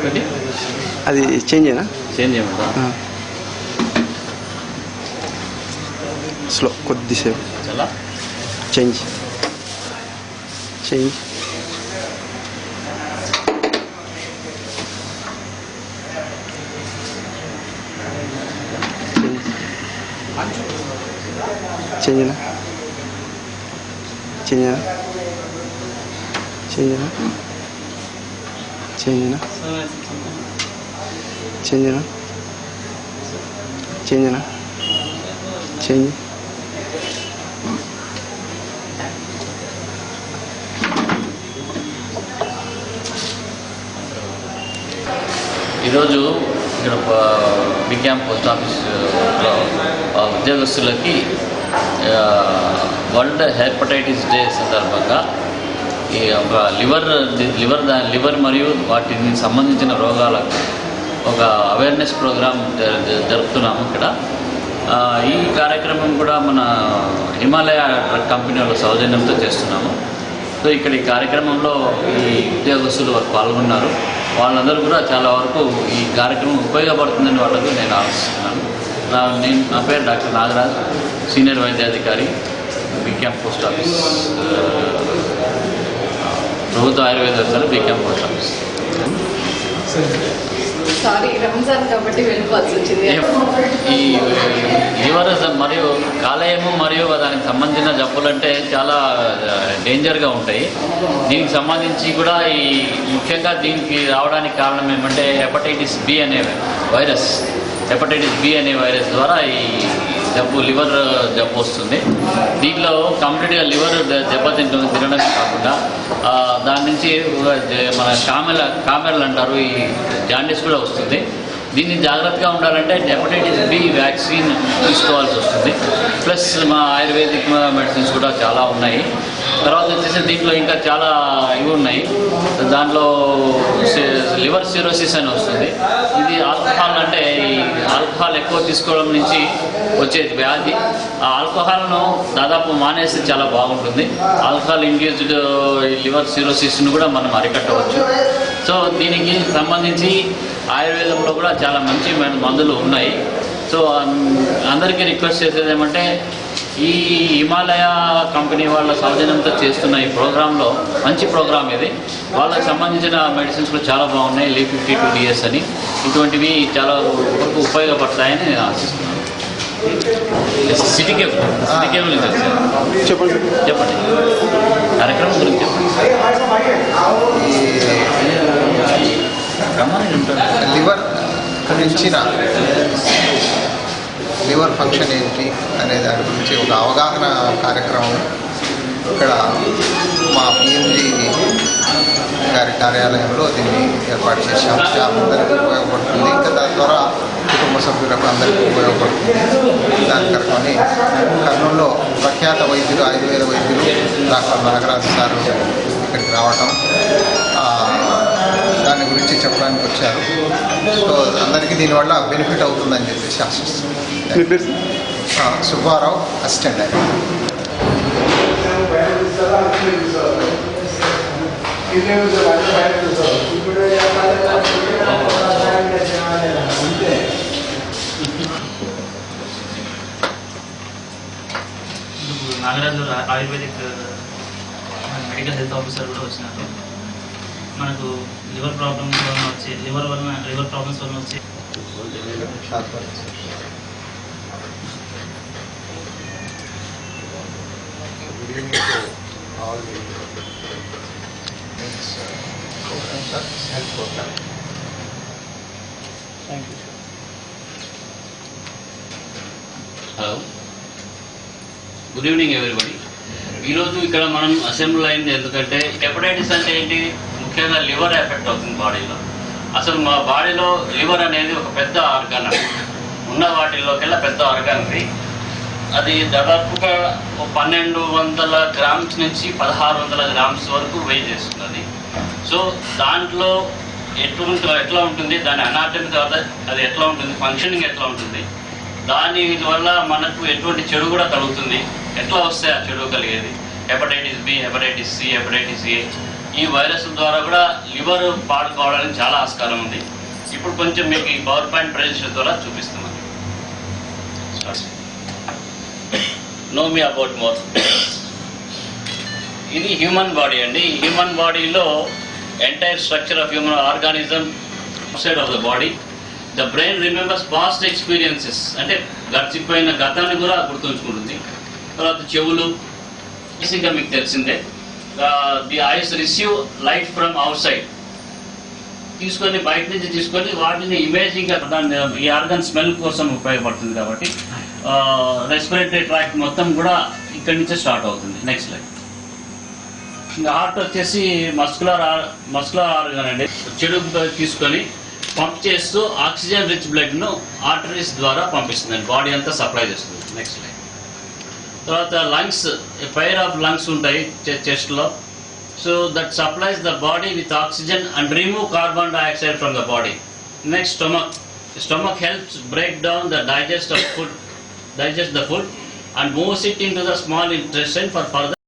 ఒకటి అది చేంజ్ అయినా చేంజ్ చేయమంటా స్లో కొద్దిసేపు చాలా చేంజ్ చేంజ్ చేంజ్ అయినా చేంజ్ అయినా చేంజ్ అయినా చేంజ్ అయినా చేంజ్ అయినా చేంజ్ అయినా చేంజ్ ఈరోజు ఇక్కడ బిక్యాం పోస్ట్ ఆఫీస్లో ఉద్యోగస్తులకి వరల్డ్ హెపటైటిస్ డే సందర్భంగా ఈ ఒక లివర్ మరియు వాటికి సంబంధించిన రోగాలకు ఒక అవేర్నెస్ ప్రోగ్రామ్ జరుపుతున్నాము ఇక్కడ. ఈ కార్యక్రమం కూడా మన హిమాలయ డ్రగ్ కంపెనీ వాళ్ళ సౌజన్యంతో చేస్తున్నాము. సో ఇక్కడ ఈ కార్యక్రమంలో ఈ ఉద్యోగస్తులు పాల్గొన్నారు. వాళ్ళందరూ కూడా చాలా వరకు ఈ కార్యక్రమం ఉపయోగపడుతుందని వాళ్ళకు నేను ఆశిస్తున్నాను. నా పేరు డాక్టర్ నాగరాజ్, సీనియర్ వైద్యాధికారి, బిక్యాం పోస్ట్ ఆఫీస్, ప్రభుత్వ ఆయుర్వేద వ్యవస్థలో బిక్యాం పోస్ట్ ఆఫీస్. ఈ లివర్ మరియు కాలేయము మరియు దానికి సంబంధించిన జబ్బులు అంటే చాలా డేంజర్గా ఉంటాయి. దీనికి సంబంధించి కూడా ఈ ముఖ్యంగా దీనికి రావడానికి కారణం ఏమంటే హెపటైటిస్ బి అనే వైరస్ ద్వారా ఈ లివర్ జబ్బు వస్తుంది. దీంట్లో కంప్లీట్గా లివర్ తినడమే కాకుండా దాని నుంచి మన కామెరలు అంటారు, ఈ జాండీస్ కూడా వస్తుంది. దీన్ని జాగ్రత్తగా ఉండాలంటే హెపటైటిస్ బి వ్యాక్సిన్ తీసుకోవాల్సి వస్తుంది. ప్లస్ మా ఆయుర్వేదిక్ మెడిసిన్స్ కూడా చాలా ఉన్నాయి. తర్వాత వచ్చేసి దీంట్లో ఇంకా చాలా ఇవి ఉన్నాయి. దాంట్లో లివర్ సిరోసిస్ అని వస్తుంది. ఇది ఆల్కహాల్ అంటే ఈ ఆల్కహాల్ ఎక్కువ తీసుకోవడం నుంచి వచ్చేది వ్యాధి. ఆ ఆల్కహాల్ను దాదాపు మానేస్తే చాలా బాగుంటుంది. ఆల్కహాల్ ఇండ్యూస్డ్ లివర్ సిరోసిస్ను కూడా మనం అరికట్టవచ్చు. సో దీనికి సంబంధించి ఆయుర్వేదంలో కూడా చాలా మంచి మందులు ఉన్నాయి. సో అందరికీ రిక్వెస్ట్ చేసేది ఏమంటే ఈ హిమాలయ కంపెనీ వాళ్ళ సౌజన్యంతో చేస్తున్న ఈ ప్రోగ్రాంలో మంచి ప్రోగ్రామ్ ఇది. వాళ్ళకి సంబంధించిన మెడిసిన్స్ కూడా చాలా బాగున్నాయి. Li52DS అని ఇటువంటివి చాలా వరకు ఉపయోగపడతాయని నేను ఆశిస్తున్నాను. సిటీ కేబుల్ చెప్పండి కార్యక్రమం గురించి లివర్ గురించిన లివర్ ఫంక్షన్ ఏంటి అనే దాని గురించి ఒక అవగాహన కార్యక్రమం ఇక్కడ మా పిఎంజీ గారి కార్యాలయంలో దీన్ని ఏర్పాటు చేశాము. అందరికీ ఉపయోగపడుతుంది. ఇంకా దాని ద్వారా కుటుంబ సభ్యులకు అందరికీ ఉపయోగపడుతుంది. దాని కనుకొని కర్నూలులో ప్రఖ్యాత వైద్యులు, ఆయుర్వేద వైద్యులు డాక్టర్ నాగరాజ్ సారు ఇక్కడికి రావటం, దాని గురించి చెప్పడానికి వచ్చారు. సో అందరికీ దీనివల్ల బెనిఫిట్ అవుతుందని చెప్పేసి ఆశిస్తున్నాను. Subbarao, assistant director. Nagaraju ayurvedic medical health officer కూడా వచ్చినారు. మనకు లివర్ ప్రాబ్లమ్స్ వలన వచ్చే లివర్ ప్రాబ్లమ్స్ వలన వచ్చే హలో, గుడ్ ఈవినింగ్ ఎవ్రీబడి. ఈరోజు ఇక్కడ మనం అసెంబ్లీ అయింది ఎందుకంటే హెపటైటిస్ అంటే ఏంటి, ముఖ్యంగా లివర్ ఎఫెక్ట్ అవుతుంది బాడీలో. అసలు మా బాడీలో లివర్ అనేది ఒక పెద్ద ఆర్గాన్, ఉన్న వాటిల్లోకెల్లా పెద్ద ఆర్గాన్. అది దాదాపుగా 1200 గ్రామ్స్ నుంచి 1600 గ్రామ్స్ వరకు వెయిట్ చేస్తుంది. సో దాంట్లో ఎట్లా ఉంటుంది, దాని అనాటమీ తర్వాత అది ఎట్లా ఉంటుంది, ఫంక్షనింగ్ ఎట్లా ఉంటుంది, దాని వల్ల మనకు ఎటువంటి చెడు కూడా కలుగుతుంది, ఎట్లా వస్తే ఆ చెడు కలిగేది, hepatitis B, hepatitis C, hepatitis A, ఈ వైరస్ ద్వారా కూడా లివర్ పాడుకోవడానికి చాలా ఆస్కారం ఉంది. ఇప్పుడు కొంచెం మీకు ఈ పవర్ పాయింట్ ప్రజెంటేషన్ ద్వారా చూపిస్తున్నాను. Know me about more. ఇది హ్యూమన్ బాడీ అండి. హ్యూమన్ బాడీలో entire structure of human organism side of the body. The brain remembers past experiences, అంటే గడిచిపోయిన గతాన్ని కూడా గుర్తుంచుకుంటుంది. తర్వాత చెవులు బేసిక్గా మీకు తెలిసిందే. The ice receive light from out side, తీసుకొని బయట నుంచి తీసుకొని వాటిని ఇమేజింగ్ దాన్ని ఈ ఆర్గన్ స్మెల్ కోసం ఉపయోగపడుతుంది. కాబట్టి రెస్పిరేటరీ ట్రాక్ట్ మొత్తం కూడా ఇక్కడి నుంచే స్టార్ట్ అవుతుంది. Next line. ఇంకా హార్ట్ వచ్చేసి మస్కులర్ ఆర్గన్ అండి. చెడు తీసుకొని పంప్ చేస్తూ ఆక్సిజన్ రిచ్ బ్లడ్ను ఆర్టరీస్ ద్వారా పంపిస్తుంది, బాడీ అంతా సప్లై చేస్తుంది. Next line. తర్వాత లంగ్స్, ఫైర్ ఆఫ్ లంగ్స్ ఉంటాయి చెస్ట్లో. So that supplies the body with oxygen and remove carbon dioxide from the body. Next stomach helps break down the digest the food and moves it into the small intestine for further